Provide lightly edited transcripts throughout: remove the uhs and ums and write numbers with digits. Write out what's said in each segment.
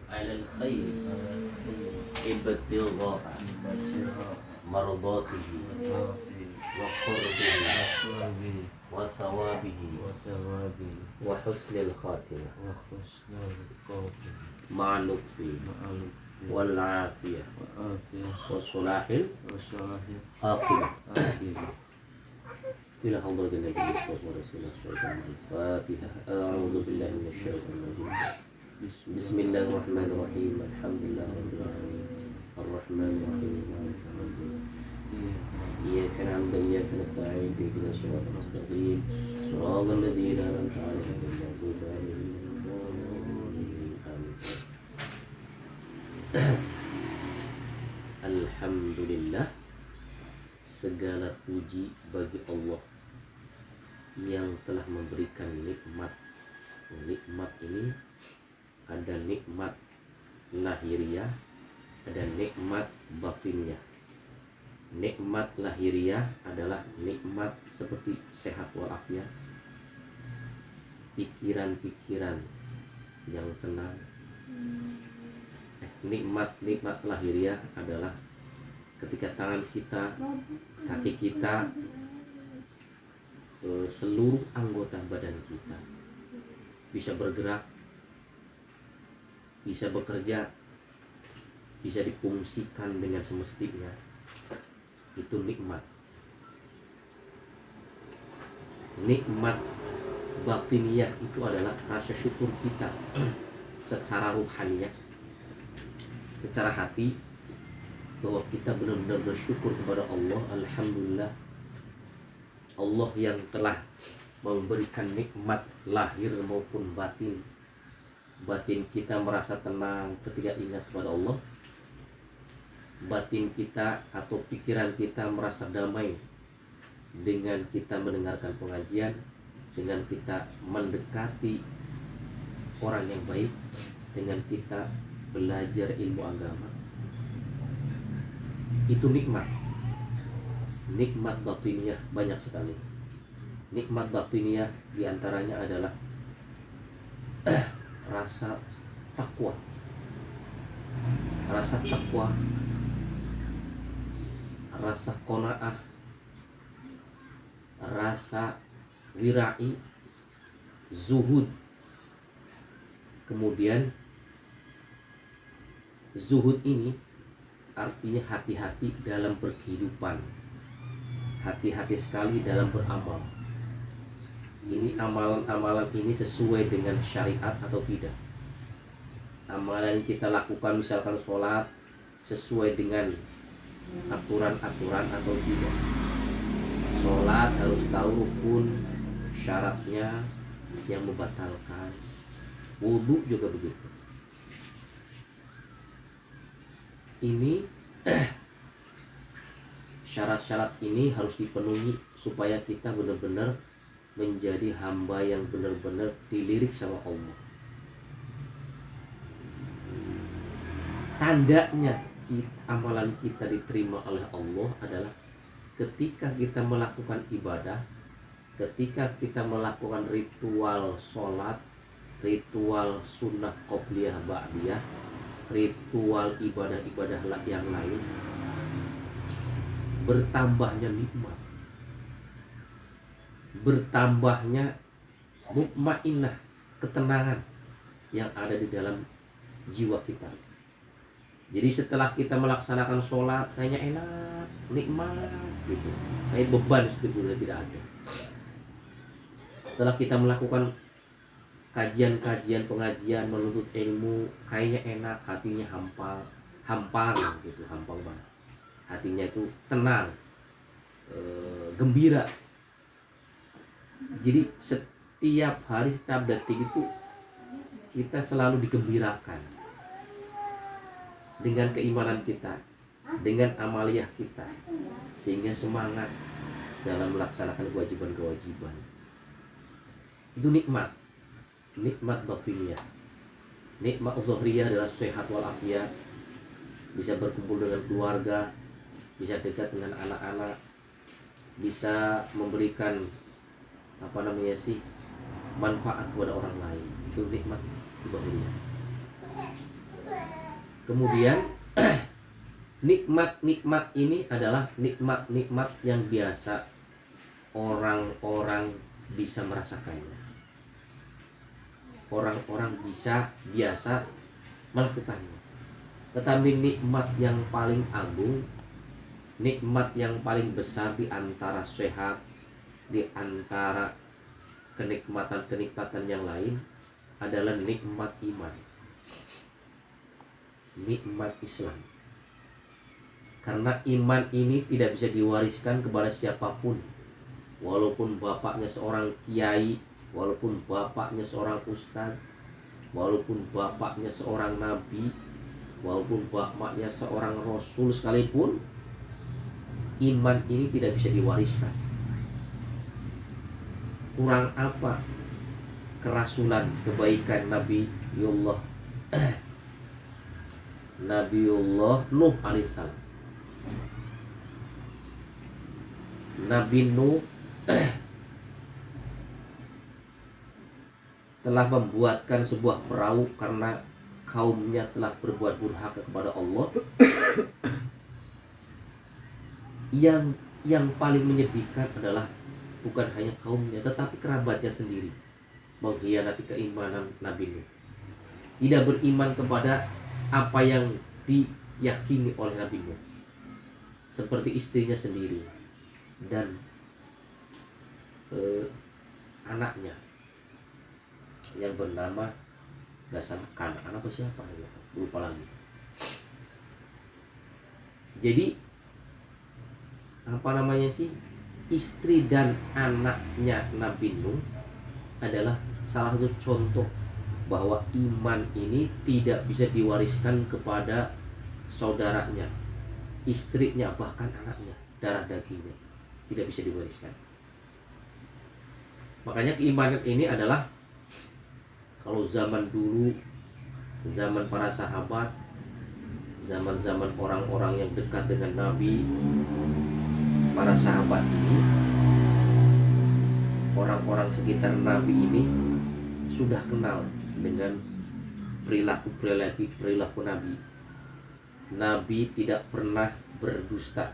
على الخير ابتغاء مرضاته وقربه وثوابه وحسن الخاتمة مع اللطف والعافية وصلاح العاقبة إلى حضرة النبي صلى الله عليه وسلم. الفاتحة. أعوذ بالله من الشيطان الرجيم. بسم الله الرحمن الرحيم. الحمد لله رب العالمين الرحمن الرحيم مالك يوم الدين إياك نعبد وإياك نستعين اهدنا الصراط المستقيم صراط الذين أنعمت عليهم غير المغضوب عليهم ولا الضالين آمين. Alhamdulillah, segala puji bagi Allah yang telah memberikan nikmat. Nikmat ini ada nikmat lahiriah, ada nikmat batiniyah. Nikmat lahiriah adalah nikmat seperti sehat walafiat, pikiran-pikiran yang tenang. Nikmat lahiriah adalah ketika tangan kita, kaki kita, seluruh anggota badan kita bisa bergerak, bisa bekerja, bisa difungsikan dengan semestinya. Itu nikmat. Nikmat batiniyah itu adalah rasa syukur kita secara ruhaniyah, secara hati, bahwa kita benar-benar bersyukur kepada Allah. Alhamdulillah, Allah yang telah memberikan nikmat lahir maupun batin. Batin kita merasa tenang ketika ingat kepada Allah. Batin kita atau pikiran kita merasa damai dengan kita mendengarkan pengajian, dengan kita mendekati orang yang baik, dengan kita belajar ilmu agama. Itu nikmat. Nikmat batiniyah banyak sekali. Nikmat batiniyah diantaranya adalah rasa takwa. Rasa takwa, rasa qanaah, rasa wira'i, zuhud. Kemudian zuhud ini artinya hati-hati dalam berkehidupan, hati-hati sekali dalam beramal. Ini amalan-amalan ini sesuai dengan syariat atau tidak. Amalan yang kita lakukan, misalkan sholat, sesuai dengan aturan-aturan atau tidak. Sholat harus tahu rukun, syaratnya yang membatalkan. Wudu juga begitu. Ini syarat-syarat ini harus dipenuhi supaya kita benar-benar menjadi hamba yang benar-benar dilirik sama Allah. Tandanya amalan kita diterima oleh Allah adalah ketika kita melakukan ibadah, ketika kita melakukan ritual sholat, ritual sunnah qobliyah ba'diyah, ritual ibadah-ibadah yang lain, bertambahnya nikmat, bertambahnya mutmainnah, ketenangan yang ada di dalam jiwa kita. Jadi setelah kita melaksanakan sholat, kayaknya enak, nikmat gitu, kayak beban sebetulnya tidak ada. Setelah kita melakukan kajian-kajian, pengajian, menuntut ilmu, kayaknya enak, hatinya hampar gitu, hampang banget. Hatinya itu tenang, gembira. Jadi setiap hari, setiap detik itu kita selalu digembirakan dengan keimanan kita, dengan amaliyah kita, sehingga semangat dalam melaksanakan kewajiban-kewajiban. Itu nikmat. Nikmat batiniyah. Nikmat zuhriyah adalah sehat walafiat, bisa berkumpul dengan keluarga, bisa dekat dengan anak-anak, bisa memberikan manfaat kepada orang lain. Itu nikmat zuhriyah. Kemudian nikmat-nikmat ini adalah nikmat-nikmat yang biasa orang-orang bisa merasakannya. Orang-orang biasa melakukannya. Tetapi nikmat yang paling agung, nikmat yang paling besar di antara sehat, di antara kenikmatan-kenikmatan yang lain adalah nikmat iman, nikmat Islam. Karena iman ini tidak bisa diwariskan kepada siapapun, walaupun bapaknya seorang kiai, walaupun bapaknya seorang ustaz, walaupun bapaknya seorang nabi, walaupun bapaknya seorang rasul sekalipun, iman ini tidak bisa diwariskan. Kurang apa kerasulan, kebaikan Nabiullah Nuh alaihissalam. Nabi Nuh telah membuatkan sebuah perahu karena kaumnya telah berbuat durhaka kepada Allah. Yang paling menyedihkan adalah bukan hanya kaumnya, tetapi kerabatnya sendiri mengkhianati keimanan Nabi Nuh. Tidak beriman kepada apa yang diyakini oleh Nabi Nuh, seperti istrinya sendiri dan anaknya yang bernama Kan'an apa siapa ya, lupa lagi. Jadi istri dan anaknya Nabi Nuh adalah salah satu contoh bahwa iman ini tidak bisa diwariskan kepada saudaranya, istrinya, bahkan anaknya, darah dagingnya, tidak bisa diwariskan. Makanya keimanan ini adalah, kalau zaman dulu, zaman para sahabat, zaman-zaman orang-orang yang dekat dengan Nabi, para sahabat ini, orang-orang sekitar Nabi ini sudah kenal dengan perilaku Nabi. Nabi tidak pernah berdusta,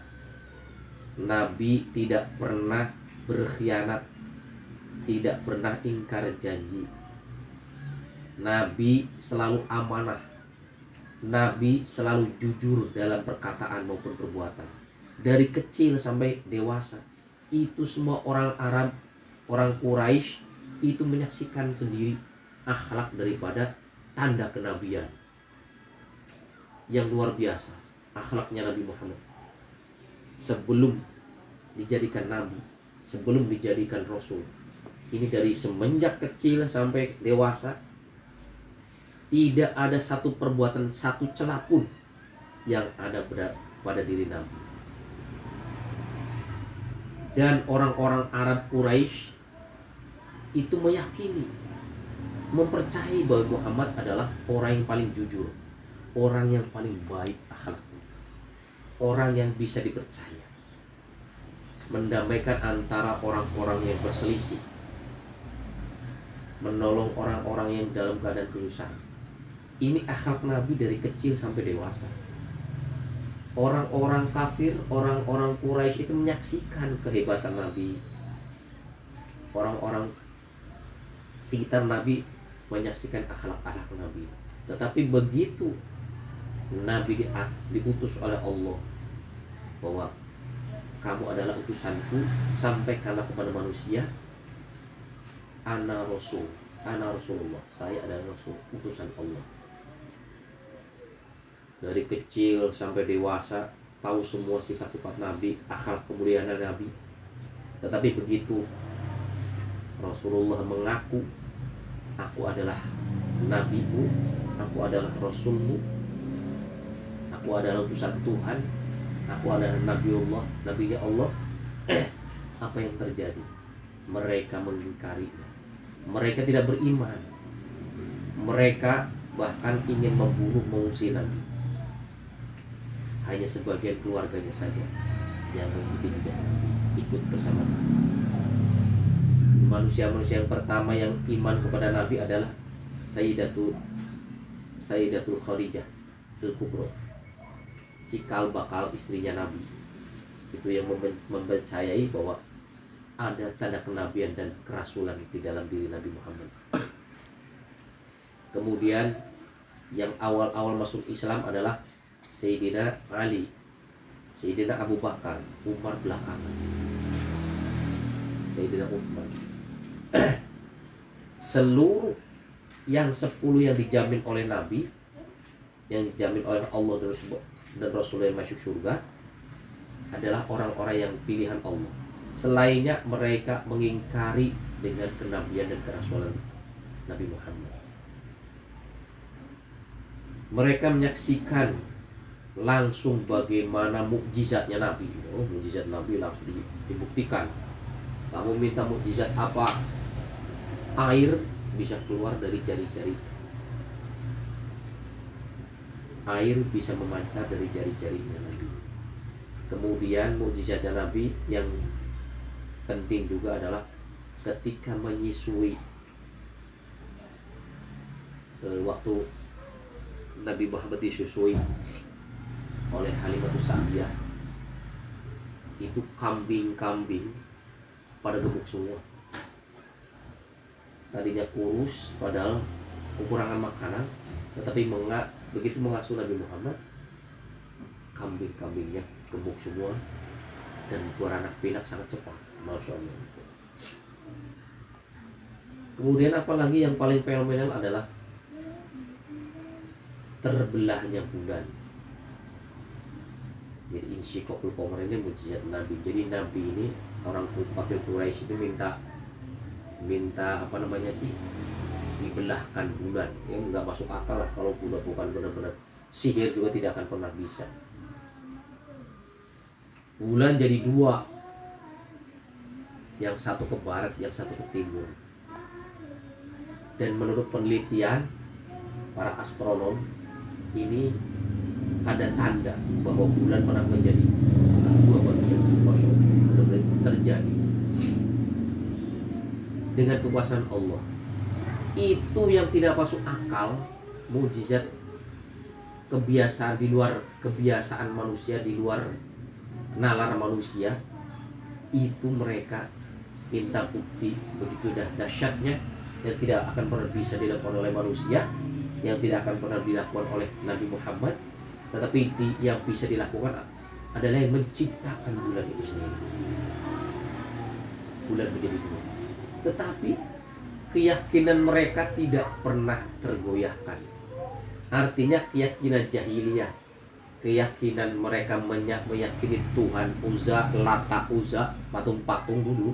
Nabi tidak pernah berkhianat, tidak pernah ingkar janji. Nabi selalu amanah, Nabi selalu jujur dalam perkataan maupun perbuatan. Dari kecil sampai dewasa, itu semua orang Arab, orang Quraisy itu menyaksikan sendiri akhlak daripada tanda kenabian yang luar biasa. Akhlaknya Nabi Muhammad sebelum dijadikan nabi, sebelum dijadikan rasul. Ini dari semenjak kecil sampai dewasa, tidak ada satu perbuatan, satu celah pun yang ada pada diri Nabi. Dan orang-orang Arab Quraisy itu meyakini, mempercayai bahwa Muhammad adalah orang yang paling jujur, orang yang paling baik akhlaknya, orang yang bisa dipercaya, mendamaikan antara orang-orang yang berselisih, menolong orang-orang yang dalam keadaan kesusahan. Ini akhlak Nabi dari kecil sampai dewasa. Orang-orang kafir, orang-orang Quraisy itu menyaksikan kehebatan Nabi. Orang-orang sekitar Nabi menyaksikan akhlak-akhlak Nabi. Tetapi begitu Nabi diutus oleh Allah bahwa kamu adalah utusanku, sampaikanlah kepada manusia, ana Rasulullah, saya adalah Rasul, utusan Allah. Dari kecil sampai dewasa tahu semua sifat-sifat Nabi, akhlak kemuliaan Nabi. Tetapi begitu Rasulullah mengaku, aku adalah nabimu, aku adalah rasulmu, aku adalah utusan Tuhan, aku adalah Nabiullah, nabinya Allah, apa yang terjadi? Mereka mengingkarinya, mereka tidak beriman, mereka bahkan ingin membunuh, mengusir Nabi. Hanya sebagian keluarganya saja yang mengikuti jejak Nabi, ikut bersama Nabi. Manusia-manusia yang pertama yang iman kepada Nabi adalah Sayyidatul Khadijah, al-Kubra, cikal bakal istrinya Nabi. Itu yang mempercayai bahwa ada tanda kenabian dan kerasulan di dalam diri Nabi Muhammad. Kemudian yang awal-awal masuk Islam adalah Sayyidina Ali, Sayyidina Abu Bakar, Umar belakangan, Sayyidina Utsman. Seluruh yang 10 yang dijamin oleh Nabi, yang dijamin oleh Allah dan Rasulullah yang masuk surga, adalah orang-orang yang pilihan Allah. Selainnya mereka mengingkari dengan kenabian dan kerasulan Nabi Muhammad. Mereka menyaksikan langsung bagaimana mukjizatnya Nabi. Mukjizat Nabi langsung dibuktikan. Kamu minta mukjizat apa? Air bisa keluar dari jari-jari. Air bisa memancar dari jari-jarinya Nabi. Kemudian mukjizatnya Nabi yang penting juga adalah ketika menyusui, waktu Nabi Muhammad disusui oleh Halimatus Sa'diyah, itu kambing-kambing pada gemuk semua. Tadinya kurus padahal kekurangan makanan, tetapi begitu mengasuh Nabi Muhammad, kambing-kambingnya gemuk semua dan beranak pinak sangat cepat. Masya Allah. Kemudian apalagi yang paling fenomenal adalah terbelahnya bulan. Jadi insyiqaqul qamar ini mukjizat Nabi. Jadi Nabi ini, orang kafir Quraisy itu minta dibelahkan bulan. Ya nggak masuk akal lah kalau bulan bukan benar-benar sihir, juga tidak akan pernah bisa. Bulan jadi 2, yang satu ke barat, yang satu ke timur. Dan menurut penelitian para astronom, ini ada tanda bahwa bulan pernah menjadi 2 bagian kosong. Terjadi dengan kekuasaan Allah. Itu yang tidak masuk akal, mukjizat, kebiasaan di luar kebiasaan manusia, di luar nalar manusia. Itu mereka minta bukti begitu dahsyatnya, yang tidak akan pernah bisa dilakukan oleh manusia, yang tidak akan pernah dilakukan oleh Nabi Muhammad, tetapi yang bisa dilakukan adalah yang menciptakan bulan itu sendiri. Bulan menjadi 2. Tetapi keyakinan mereka tidak pernah tergoyahkan. Artinya keyakinan jahiliyah, keyakinan mereka meyakini Tuhan Uzza, Lata, Uzza, patung-patung dulu.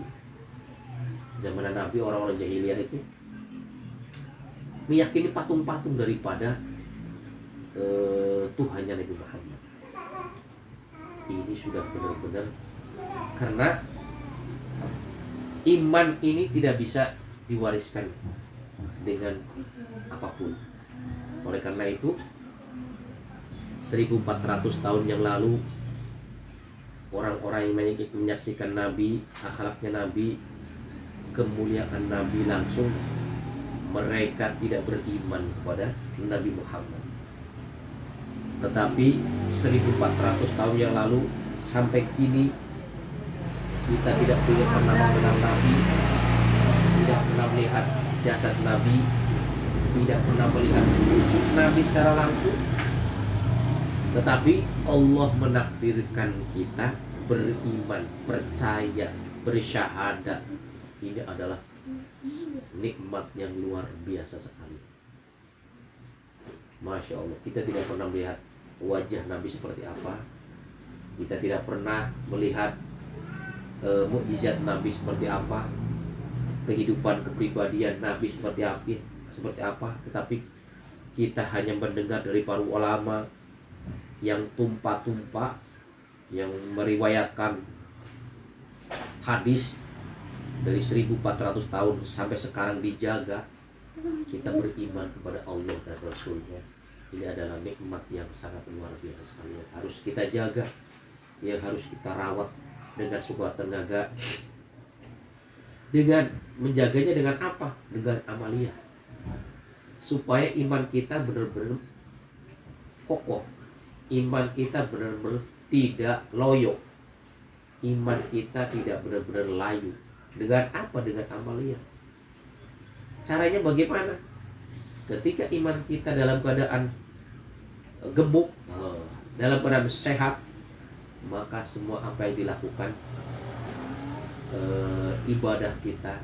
Zaman Nabi, orang-orang jahiliyah itu meyakini patung-patung daripada Tuhannya Nabi Muhammad. Ini sudah benar-benar, karena iman ini tidak bisa diwariskan dengan apapun. Oleh karena itu 1400 tahun yang lalu, orang-orang yang menyaksikan Nabi, akhlaknya Nabi, kemuliaan Nabi langsung, mereka tidak beriman kepada Nabi Muhammad. Tetapi 1400 tahun yang lalu sampai kini, kita tidak pernah mengenal Nabi, tidak pernah melihat jasad Nabi, tidak pernah melihat fisik Nabi secara langsung. Tetapi Allah menakdirkan kita beriman, percaya, bersyahadat. Ini adalah nikmat yang luar biasa sekali. Masya Allah, kita tidak pernah melihat wajah Nabi seperti apa. Kita tidak pernah melihat mukjizat Nabi seperti apa, kehidupan kepribadian Nabi seperti apa. Tetapi kita hanya mendengar dari para ulama yang tumpah-tumpah, yang meriwayatkan hadis dari 1400 tahun sampai sekarang dijaga. Kita beriman kepada Allah dan Rasulnya. Ini adalah nikmat yang sangat luar biasa sekali, yang harus kita jaga, yang harus kita rawat dengan sekuat tenaga. Dengan menjaganya dengan apa? Dengan amaliyah, supaya iman kita benar-benar kokoh, iman kita benar-benar tidak loyo, iman kita tidak benar-benar layu. Dengan apa? Dengan amalia. Caranya bagaimana? Ketika iman kita dalam keadaan gemuk, dalam keadaan sehat, maka semua apa yang dilakukan, ibadah kita,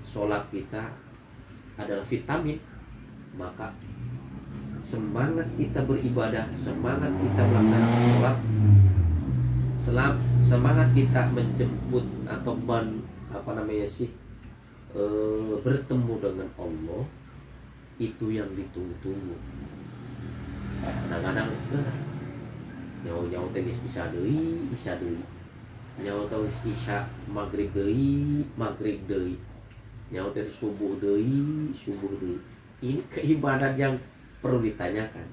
sholat kita adalah vitamin. Maka semangat kita beribadah, semangat kita melaksanakan sholat, semangat kita menjemput atau bertemu dengan Allah, itu yang ditunggu-tunggu. Kadang-kadang nyawa tenis bisa deui nyawa tenis isya maghrib deui nyawa tenis subuh deui. Ini keimanan yang perlu ditanyakan.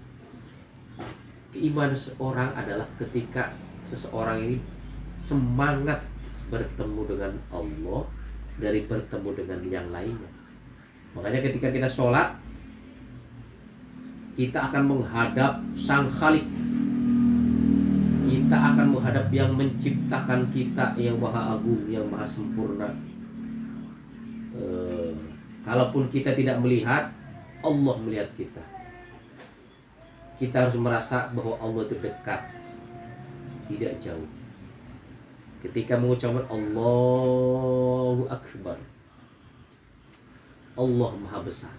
Keimanan seseorang adalah ketika seseorang ini semangat bertemu dengan Allah dari bertemu dengan yang lainnya. Makanya ketika kita sholat, kita akan menghadap Sang Khalik. Kita akan menghadap yang menciptakan kita, yang maha agung, yang maha sempurna. Kalaupun kita tidak melihat, Allah melihat kita. Kita harus merasa bahwa Allah itu dekat, tidak jauh. Ketika mengucapkan Allahu Akbar, Allah Maha Besar,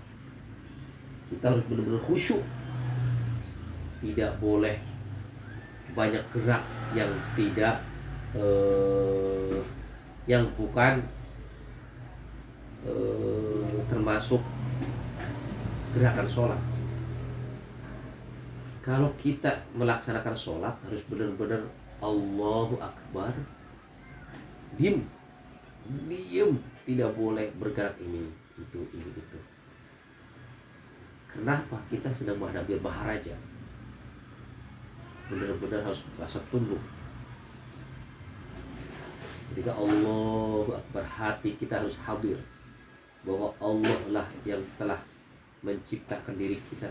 kita harus benar-benar khusyuk. Tidak boleh banyak gerak yang tidak yang bukan termasuk gerakan sholat. Kalau kita melaksanakan sholat harus benar-benar Allahu Akbar, diam, tidak boleh bergerak ini itu. Kenapa? Kita sedang menghadapi maharaja. Benar-benar harus merasa tunduk. Ketika Allahu Akbar, hati kita harus hadir bahwa Allah lah yang telah menciptakan diri kita.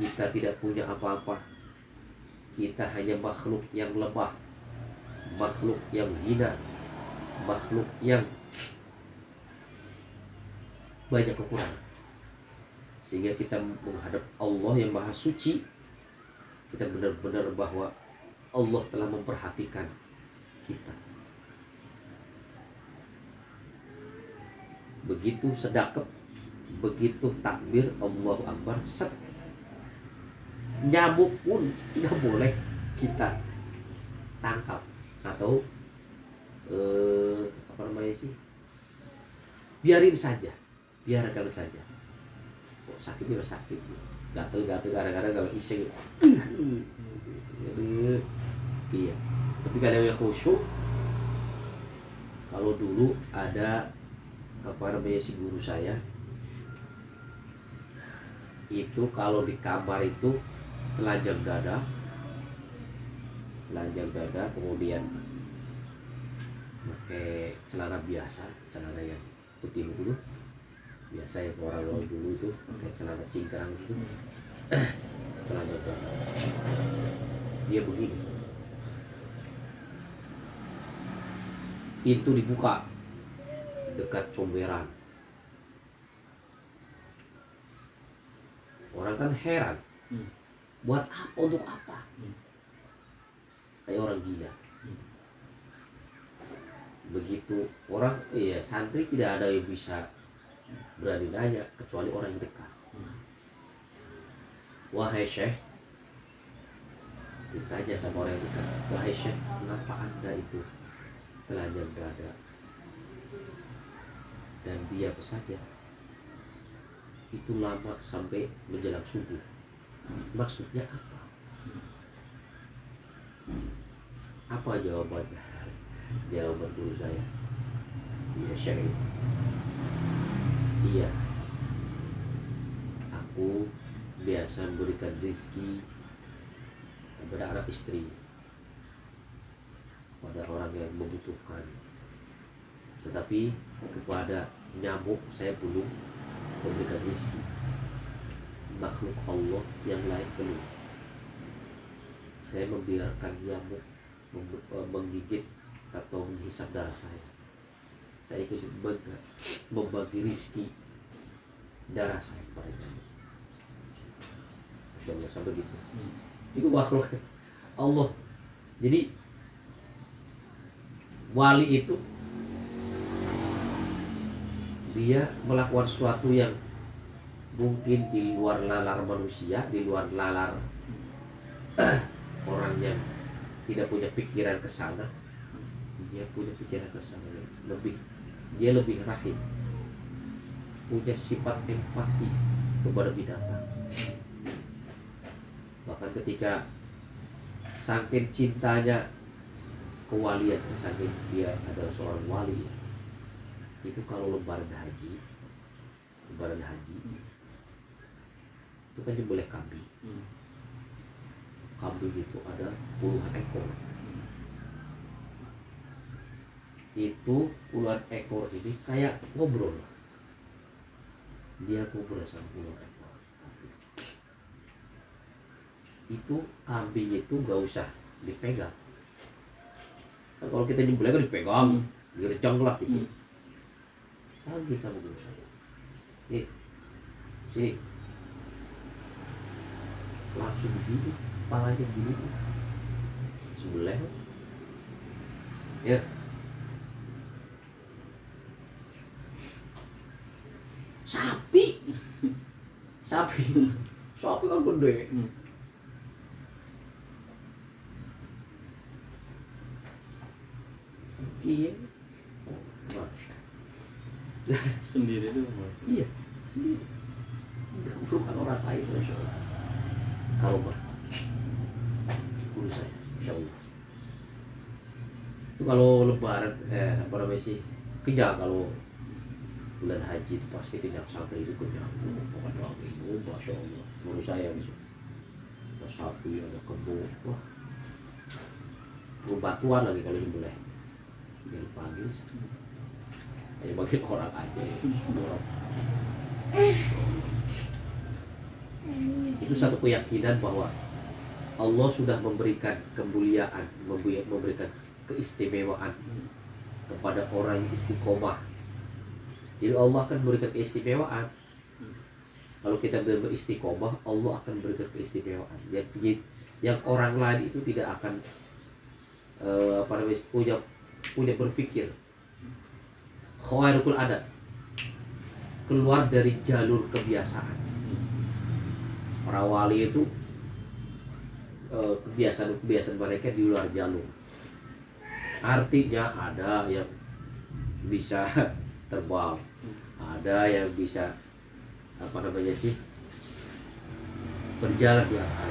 Kita tidak punya apa-apa. Kita hanya makhluk yang lemah, makhluk yang hina, makhluk yang banyak kekurangan. Sehingga kita menghadap Allah yang Maha Suci, kita benar-benar bahwa Allah telah memperhatikan kita. Begitu sedekap, begitu takbir Allahu Akbar, nyamuk pun tidak boleh kita tangkap atau biarin saja, biarkan saja. Kok sakitnya udah sakit, gatel-gatel kadang-kadang kalau iseng. Iya. Tapi kalau yang khusyuk, kalau dulu ada si guru saya itu kalau di kamar itu telanjang dada, kemudian pakai celana biasa, celana yang putih itu tuh biasa ya orang dulu itu pakai celana cingkrang gitu, telanjang dada. Dia begini, pintu dibuka dekat comberan. Orang kan heran, buat apa, untuk apa? Kayak orang gila. Begitu orang, santri tidak ada yang bisa berani nanya kecuali orang yang dekat. Wahai Syekh, ditanya sama orang yang dekat, wahai Syekh, kenapa Anda itu telanjang dada? Dan dia saja itu lama sampai menjelang subuh. Maksudnya apa? Apa jawabannya? Jawaban guru saya, iya Syekh, iya, aku biasa memberikan rezeki kepada anak istri, pada orang yang membutuhkan, tetapi kepada nyamuk saya belum memberikan rezeki. Makhluk Allah yang lain belum. saya membiarkan nyamuk menggigit atau menghisap darah saya. Saya ikut membagi rizki darah saya kepada nyamuk. Masya Allah, sampai gitu. Itu makhluk Allah. Jadi wali itu dia melakukan sesuatu yang mungkin di luar nalar manusia, di luar nalar orang yang tidak punya pikiran ke sana. Dia punya pikiran ke sana, dia lebih rahim, punya sifat empati kepada binatang. Bahkan ketika saking cintanya kewalian, saking dia adalah seorang wali, itu kalau lebaran haji itu kan boleh kambing. Kambing itu ada puluhan ekor. Itu puluhan ekor ini kayak ngobrol. Dia ngobrol sama puluhan ekor. Itu kambing itu gak usah dipegang. Kan kalau kita nyembelih kan dipegang, direcong lah gitu. Panggil sama guru saya. Sini. Langsung begini, kepalanya begini. Sembelih. Ya. Sapi kan gede. Iya. Sendiri tuh. Iya, sendiri. Enggak bukan orang lain, Masya Allah. Kalau guru saya, Masya Allah. Itu kalau lebaran, apa namanya sih, kenyang. Kalau bulan haji itu pasti kenyang, santri itu kenyang. Pokoknya itu, Masya Allah. Guru saya gitu. Ada sapi, ada kebo, wah. Batuan lagi kalau nyembelih. Biar panggil. Hanya bagi orang aja. Itu satu keyakinan bahwa Allah sudah memberikan kemuliaan, memberikan keistimewaan kepada orang yang istiqomah. Jadi Allah akan memberikan keistimewaan. Kalau kita beristiqomah, Allah akan memberikan keistimewaan. Yang orang lain itu tidak akan punya berpikir khawarikul adat, keluar dari jalur kebiasaan. Para wali itu kebiasaan mereka di luar jalur. Artinya ada yang bisa terbang, ada yang bisa berjalan biasa,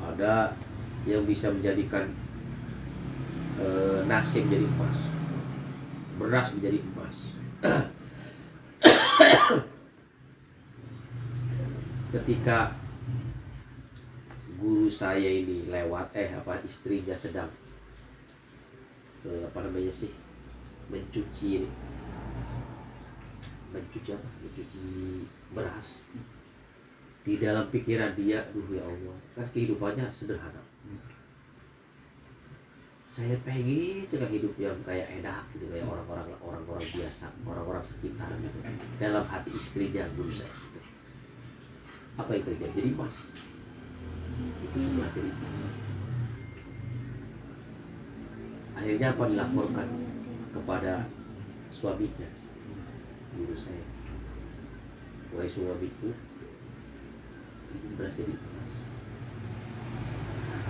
ada yang bisa menjadikan nasi menjadi emas, beras menjadi emas. Ketika guru saya ini lewat, istrinya sedang mencuci beras. Di dalam pikiran dia, ya Allah, kan kehidupannya sederhana. Saya pengen cekak hidup yang kayak enak gitu, kayak orang-orang biasa, orang-orang sekitar gitu. Dalam hati istrinya guru saya gitu. Apa yang terjadi? Jadi emas. Itu sudah jadi emas. Akhirnya apa dilaporkan kepada suaminya, guru saya. Wahai suamiku, ini beras jadi emas.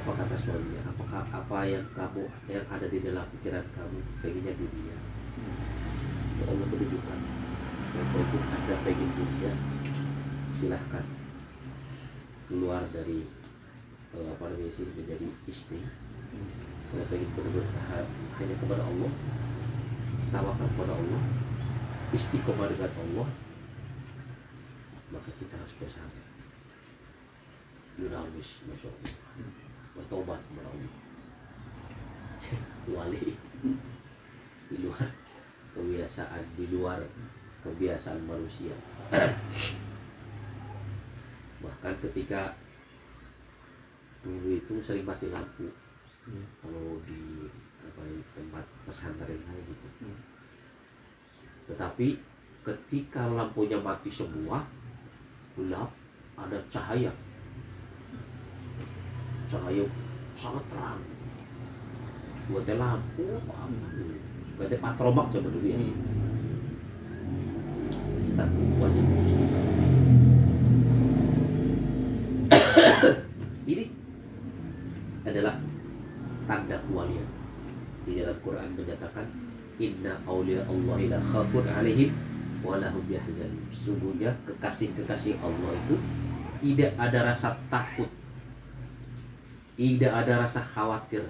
Apa kata suaminya? Apakah apa yang ada di dalam pikiran kamu pengennya dunia? Ya Allah menunjukkan. Walaupun Anda pengen dunia, silahkan keluar dari menjadi istri. Kalau pengen benar-benar hanya kepada Allah, tawakal kepada Allah, istiqomah dengan Allah, maka kita harus bersama. Yunawis, Masya Allah, bertobat kepada Allah. Wali di luar kebiasaan manusia. Bahkan ketika dulu itu sering mati lampu kalau di tempat pesantren saya gitu. Tetapi ketika lampunya mati semua, gelap, ada cahaya sangat terang. Buatnya lampu buatnya patrobak coba dulu ya. Kita tunggu aja. Ini adalah tanda kewalian. Di dalam Quran menyatakan inna awliya Allahi la khafun alaihim wa lahum yahzanun. Sungguhnya kekasih-kekasih Allah itu tidak ada rasa takut, tidak ada rasa khawatir.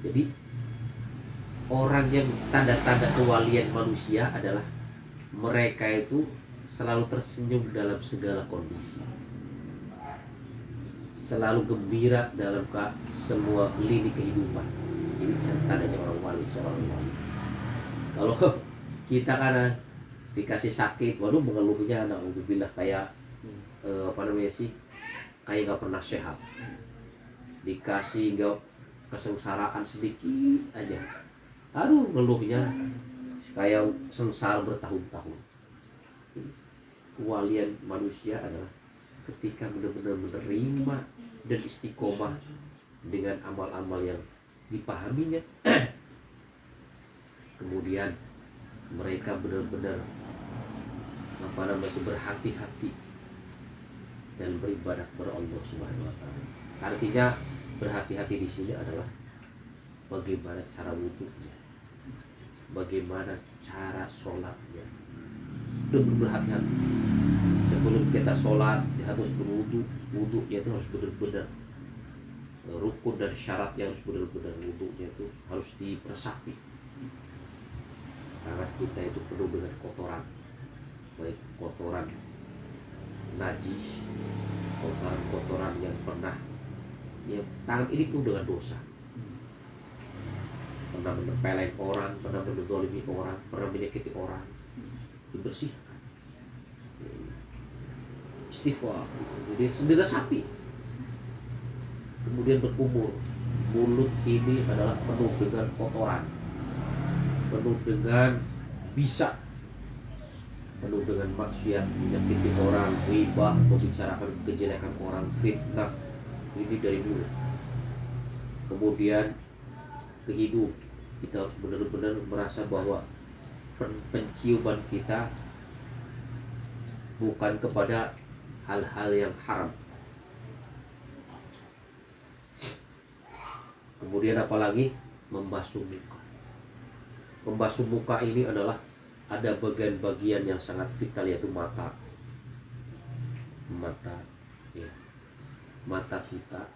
Jadi orang yang tanda-tanda kewalian manusia adalah mereka itu selalu tersenyum dalam segala kondisi, selalu gembira dalam semua lini kehidupan. Ini tandanya orang wali, seorang wali. Kalau kita karena dikasih sakit, waduh mengeluhnya, naudzubillah, kayak kayak nggak pernah sehat. Dikasih nggak kesengsaraan sedikit aja, aduh ngeluhnya kayak sengsara bertahun-tahun. Kewalian manusia adalah ketika benar-benar menerima dan istiqomah dengan amal-amal yang dipahaminya. Kemudian mereka benar-benar berhati-hati dan beribadah kepada Allah Subhanahu wa taala. Artinya berhati-hati di sini adalah bagaimana cara wudhunya, bagaimana cara sholatnya. Dan berhati-hati sebelum kita sholat harus berwudhu. Wudhunya itu harus benar-benar rukun dan syaratnya, harus benar-benar wudhunya itu harus dipersapi. Karena kita itu penuh dengan kotoran, baik kotoran najis, kotoran-kotoran yang pernah ya, tangan ini penuh dengan dosa, pernah menempeleng orang, pernah mendolimi orang, pernah menyakiti orang. Dibersihkan, istighfar, jadi sendiri sapi, kemudian berkumur. Mulut ini adalah penuh dengan kotoran, penuh dengan bisa, penuh dengan maksiat, menyakiti orang, ghibah, membicarakan kejelekan orang, fitnah. Ini dari mulut. Kemudian ke hidung, kita harus benar-benar merasa bahwa penciuman kita bukan kepada hal-hal yang haram. Kemudian apalagi membasuh muka. Membasuh muka ini adalah ada bagian-bagian yang sangat vital, yaitu mata. Ya. Mata kita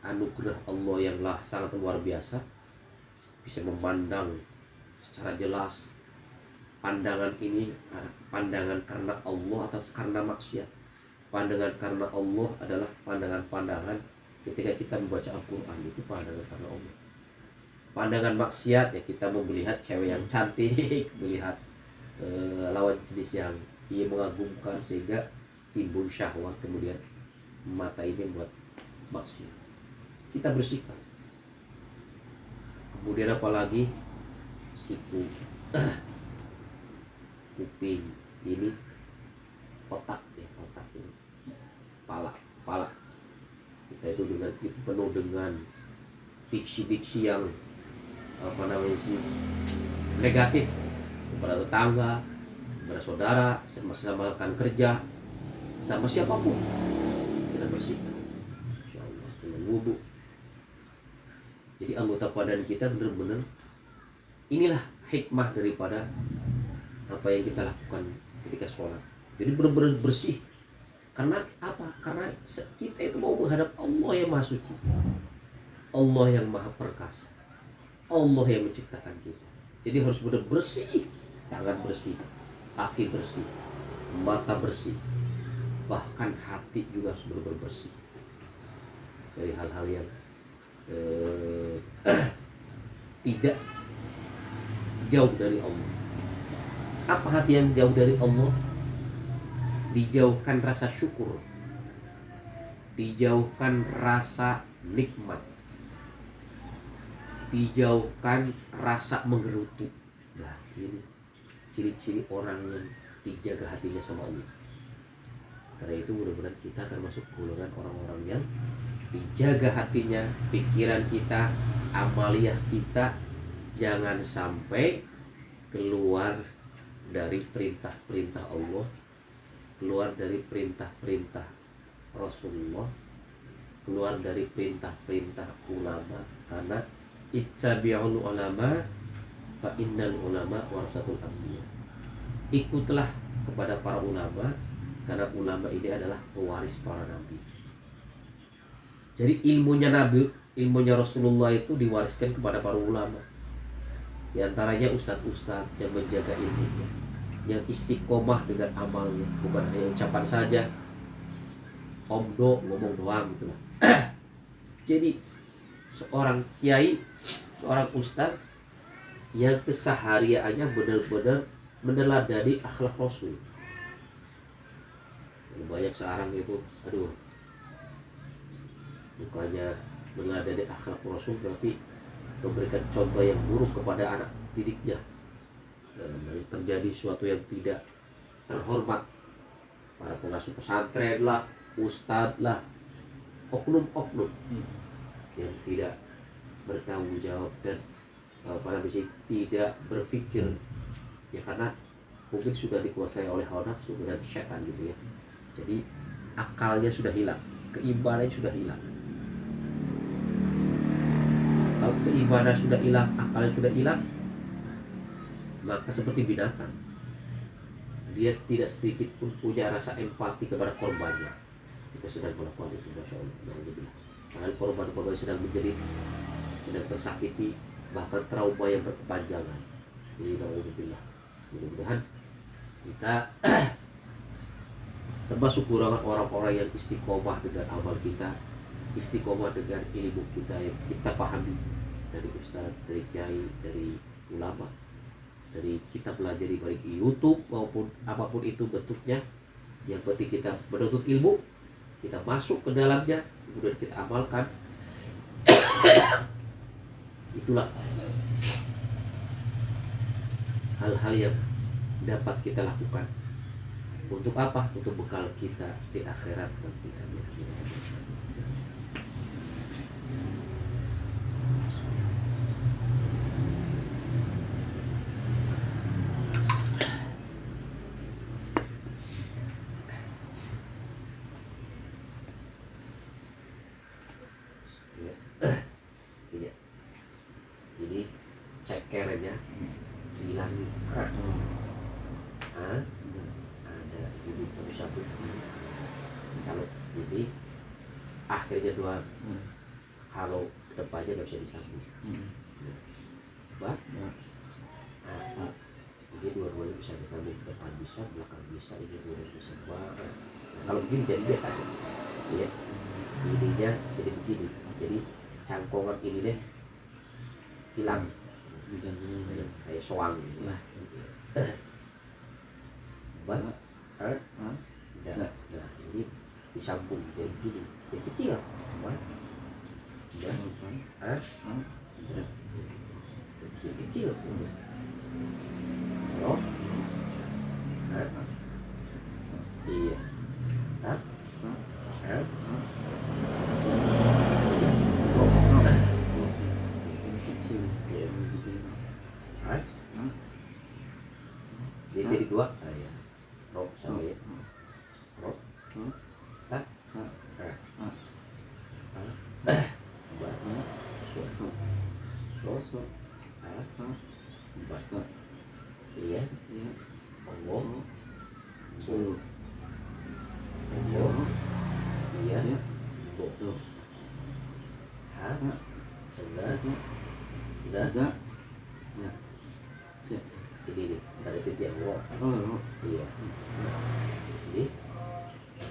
anugerah Allah yang sangat luar biasa, bisa memandang secara jelas. Pandangan ini pandangan karena Allah atau karena maksiat. Pandangan karena Allah adalah pandangan ketika kita membaca Al-Quran, itu pandangan karena Allah. Pandangan maksiat ya kita melihat cewek yang cantik, melihat lawan jenis yang ia mengagumkan sehingga timbul syahwat, kemudian mata ini buat maksiat. Kita bersihkan. Kemudian apalagi siku, kuping ini, otak ya, otak ini, kepala kita itu penuh dengan diksi-diksi yang negatif kepada tetangga, kepada saudara, sama rekan kerja, sama siapapun. Kita bersihkan, insyaallah, dengan wudhu. Jadi anggota badan kita benar-benar, inilah hikmah daripada apa yang kita lakukan ketika sholat. Jadi benar-benar bersih. Karena apa? Karena kita itu mau menghadap Allah yang Maha Suci, Allah yang Maha Perkasa, Allah yang menciptakan kita. Jadi harus benar bersih, tangan bersih, kaki bersih, mata bersih, bahkan hati juga harus benar bersih dari hal-hal yang tidak jauh dari Allah. Apa hati yang jauh dari Allah? Dijauhkan rasa syukur dijauhkan rasa nikmat, dijauhkan rasa menggerutu. Nah, ini ciri-ciri orang yang dijaga hatinya sama Allah. Karena itu mudah-mudahan kita termasuk golongan orang-orang yang dijaga hatinya, pikiran kita, amaliyah kita jangan sampai keluar dari perintah-perintah Allah, keluar dari perintah-perintah Rasulullah, keluar dari perintah-perintah ulama. Karena ittabi'ul ulama fa innal ulama warasatul anbiya. Ikutlah kepada para ulama, karena ulama ini adalah pewaris para nabi. Jadi ilmunya Nabi, ilmunya Rasulullah itu diwariskan kepada para ulama. Di antaranya ustadz-ustadz yang menjaga ilmunya, yang istiqomah dengan amalnya, bukan hanya ucapan saja, omdo ngomong doang gitu lah. Jadi seorang kiai, seorang ustadz yang kesehariannya benar-benar meneladani akhlak Rasul. Banyak sekarang itu, aduh, bukannya meneladani akhlak Rasul tapi memberikan contoh yang buruk kepada anak didiknya. Terjadi sesuatu yang tidak terhormat. Para pengasuh pesantren lah, ustadz lah, oknum-oknum yang tidak bertanggung jawab dan pada misi tidak berpikir, ya karena mungkin sudah dikuasai oleh hawa nafsu dan syaitan gitu ya. Jadi akalnya sudah hilang, keimanannya sudah hilang. Kalau keimanan sudah hilang, akalnya sudah hilang, maka seperti binatang, dia tidak sedikit pun punya rasa empati kepada korbannya. Kita sedang melakukan itu, masya Allah. Karena korban-korban sedang menjerit, sedang tersakiti, bahkan trauma yang berkepanjangan. Jadi alhamdulillah, mudah-mudahan kita termasuk golongan orang-orang yang istiqomah dengan amal kita, istiqomah dengan ilmu kita yang kita pahami dari ustaz, dari kiai, dari ulama, dari kita pelajari baik di YouTube maupun apapun itu bentuknya. Yang penting kita menuntut ilmu, kita masuk ke dalamnya, kemudian kita amalkan. Itulah hal-hal yang dapat kita lakukan. Untuk apa? Untuk bekal kita di akhirat nanti. Ini cekernya hilang. Ada ini terus satu. Kalau ini akhirnya dua, kalau depannya nggak bisa disambung. Jadi dua-duanya bisa disambung, depan bisa, belakang bisa, ini dua bisa. Kalau begini jadi dia tadi, ya, ininya jadi begini. Jadi cangkongan ini deh hilang, kayak soang gitu lah. Nah, ini disambung jadi gini, jadi kecil. Kecil. Oh, iya. Jadi dua, ya. Rok sama ya. Rok. Iya. Allah. Iya. Tuh. Sudah. Ini nih, ada titik yang wow. Iya. Ini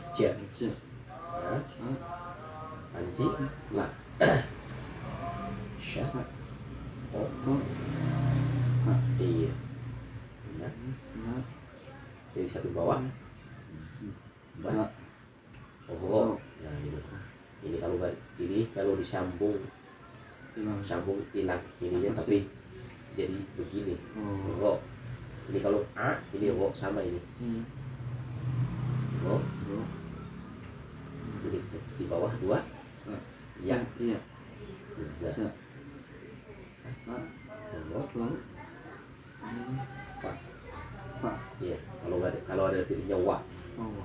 cek. Panci lah. Syah. Oh. Iya. Nah. Jadi satu bawah. Oh. Nah, gitu. Ini kalau disambung hilang. sambung hilang ininya, Apa tapi jadi begini. Ro. Ini kalau A, ini ro sama ini. Ro. Jadi di bawah 2 ya. Iya. Za. Sa. Ro. Lalu Fa. Fa. Iya. Kalau ada titiknya wa. Oh.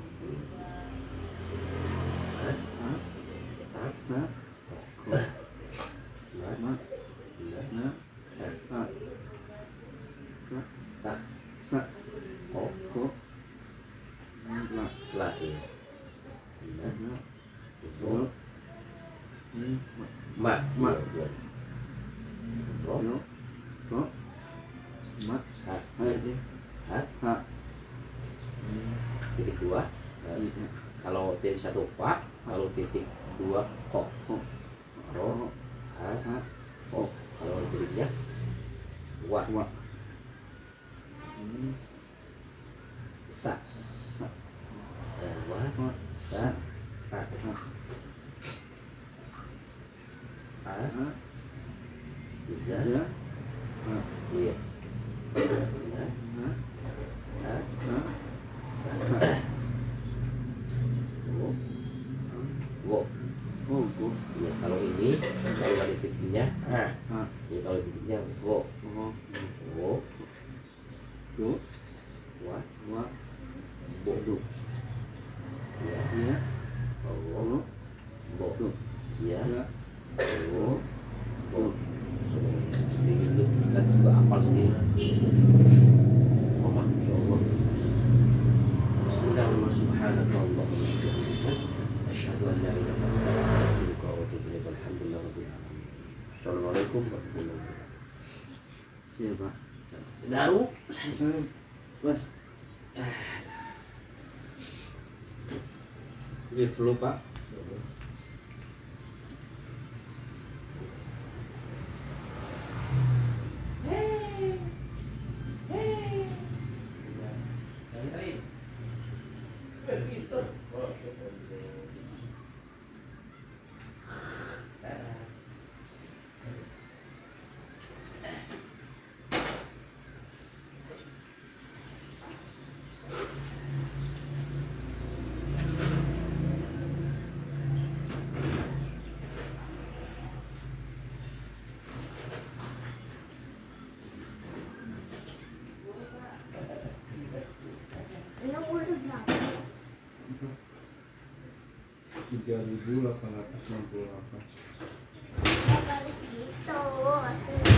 Ha. Ha. Ta. Ta. Ko. Ma. Ma. Na. Na. Ha. Ta. Ta. Ta. Ta. Ko. Ko. La. La. Iya. Na. La. Ro. Ini. Ma. Ma. Iya. Ro. Ro. Ro. Ma. Ha. Ha. Ini. Ha. Ha. Titik 2. Iya. Kalau titik 1 fa, kalau titik 2 ko. Ko. Ro. Ha. Ha. Ko. Kalau titiknya wa. Wa. Ini. Sa. Sa. Wa. Wa. Sa. Ha. Ha. Ha. Ha. Za. Ja. Ha. Iya. Na. Ha. Ha. Ha. Sa. Sa. Wo. Wo. Oh, go. Ya, kalau ini kalau ada titiknya ha. Ha. Ini kalau titiknya wo. Oh. Wo. Go. Wa. Wa. Bo. Do. Ya. Ya. Wo. Go. Bo. Do. Ya. Ya. Wo. Bo. Sedikit kan juga hafal sendiri. Oh, Masya Allah. Bismillahirrahmanirrahim. Subhanallah. Asyhadu an la ilaha illallah wa astaghfiruka wa atubu ilaik. Alhamdulillah rabbil alamin. Assalamualaikum warahmatullahi wabarakatuh. Siapa? Daru. Saya, Mas. Review, Pak. Nomor berapa? 3.868. Kalau gitu,